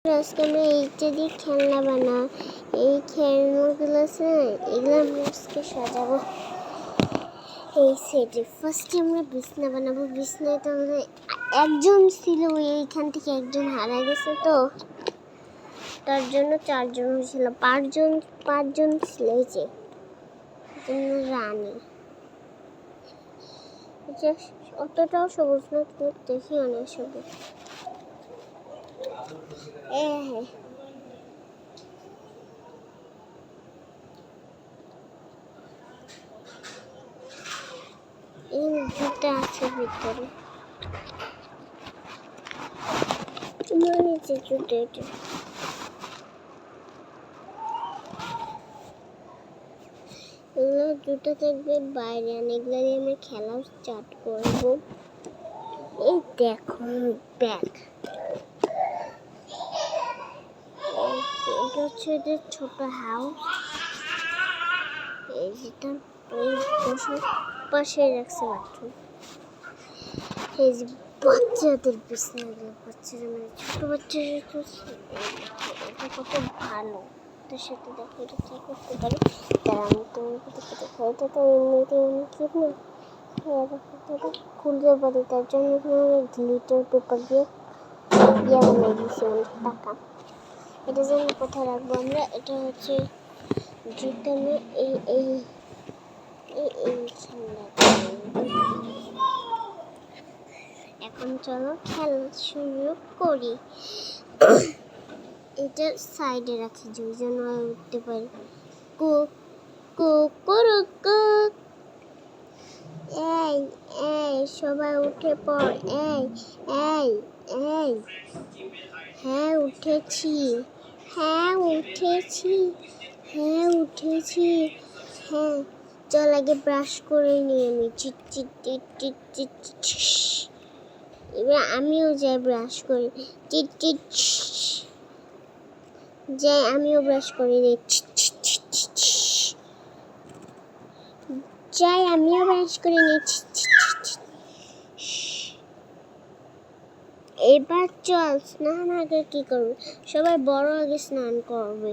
আজকে আমরা এইটা দিয়ে খেলনা বানাবো। এই খেলনাগুলো আছে এগুলো আমরা আজকে সাজাবো এই সেটে। ফার্স্টে আমরা বিছনা বানাবো। বিছনায় তো আমাদের একজন ছিল, এইখান থেকে একজন হারা গেছে, তো তার জন্য চারজন হয়েছিল, পাঁচজন ছিল। এই যে রানী অতটাও সবুজ না, কিন্তু দেখি অনেক সবুজ। হ্যাঁ, এই জুতা আছে ভিতরে, নিচে জুতো। এটা এগুলো জুতো থাকবে বাইরে, অনেকগুলো দিয়ে আমরা খেলা স্টার্ট করবো। এই দেখো ব্যাগ, এটা হচ্ছে এদের ছোট হাউস। এই যেটা ওই বসার পাশে রাখছে বাথরুম। এই যে বাচ্চাদের বিছনাগুলো, বাচ্চারা মানে ছোট বাচ্চারা তো এটা কত ভালো। তার সাথে দেখো এটা কি করতে পারে, তারা আমি তোমাকে দেখো, এটা তো এমনিতে কি না খুলতে পারি। তার জন্য গ্লিটার পেপার দিয়ে বানিয়ে দিয়েছি অনেক টাকা। এটা যেন কোথায় রাখবো আমরা, এটা হচ্ছে জুতো না, এখন চলো খেলা শুরু করি। এটা সাইডে রাখি যেন উঠতে পারি। কুক কুক কুক কুক, এই এই সবাই উঠে পড়। এই এই এই, হ্যাঁ উঠেছি, হ্যাঁ উঠেছি, হ্যাঁ উঠেছি, হ্যাঁ। চল আগে ব্রাশ করে নিই আমি। চিট চিট টিট টিট চিট চিট। এবার আমিও যাই ব্রাশ করি। চিট চিট যাই, আমিও ব্রাশ করে নিই। যাই, আমিও ব্রাশ করে নিই। এবার চল স্নান আগে কি করবে, সবাই বড় আগে স্নান করবে।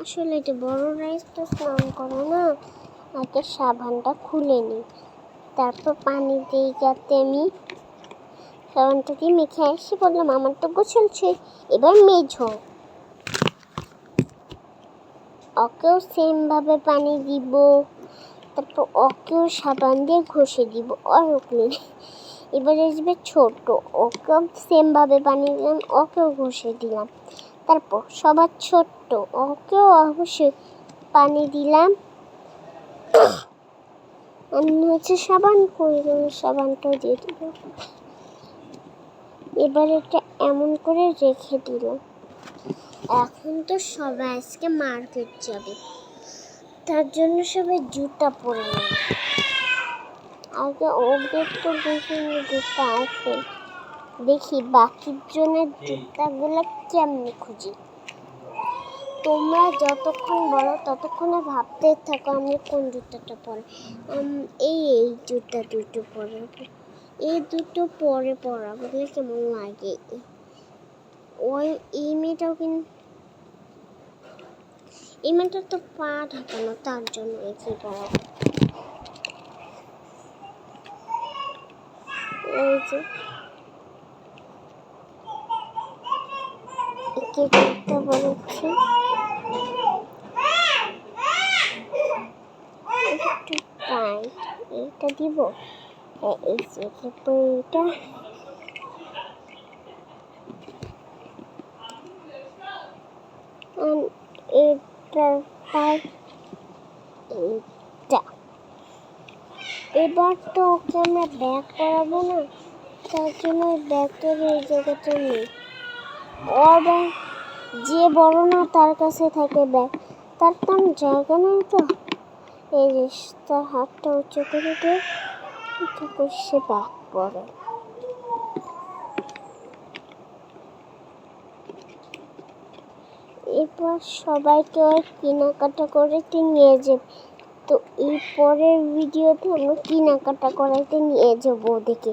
আসলে এটা বড়রাই তো স্নান করে না। আগে সাবানটা খুলে নিই, তারপর পানি দিই, যাতে আমি সাবানটা দিয়ে মেখে আসি। বললাম আমার তো গোসলছে, এবার মেঝো। ওকেও সেম ভাবে পানি দিব, তারপর ওকেও সাবান দিয়ে ঘষে দিব। এবার আসবে ছোট, ওকেও সেম ভাবে পানি দিলাম, ওকেও ঘষে দিলাম। তারপর সবার ছোট্ট, ওকেও অবশ্যই পানি দিলাম। আমি হচ্ছে সাবান করে সাবানটাও দিয়ে দিব। এবার এটা এমন করে রেখে দিলাম। এখন তো সবাই আজকে মার্কেট যাবে, তার জন্য সবাই জুতা পরে নেবে। আগে ওদের তো দেখি জুতা আছে, দেখি বাকির জনের জুতাগুলো কেমনি খুঁজি। তোমরা যতক্ষণ বলো ততক্ষণে ভাবতে থাকো আমি কোন জুতাটা পরে। এই জুতা দুটো পরে, এই দুটো পরে পরাবো, কেমন লাগে। ওই এই মেয়েটাও কিন্তু, এই মেয়েটার তো পা ঢাকানো, তার জন্য একেই পরাবো। এই যে একে জুতা বলেছি, একটু টাইট এইটা দিব। এই যে এটা এইটা। এবার তো ওকে আমরা ব্যাগ করাবো না, তার জন্য ব্যাগটা এই জায়গাটা নেই। ওর ব্যাগ যে বড় না তার কাছে থাকে ব্যাগ, তার তো জায়গা নেই। তো এই যে তার হাতটা উঁচু করে দিয়ে সে ব্যাগ পরে। এরপর সবাইকে কেনাকাটা করতে নিয়ে যাবে। তো এই পরের ভিডিওতে আমরা কেনাকাটা করাতে নিয়ে যাবো ওদেরকে।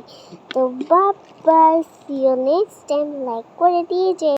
তো bye bye, see you next time. Like করে দিয়ে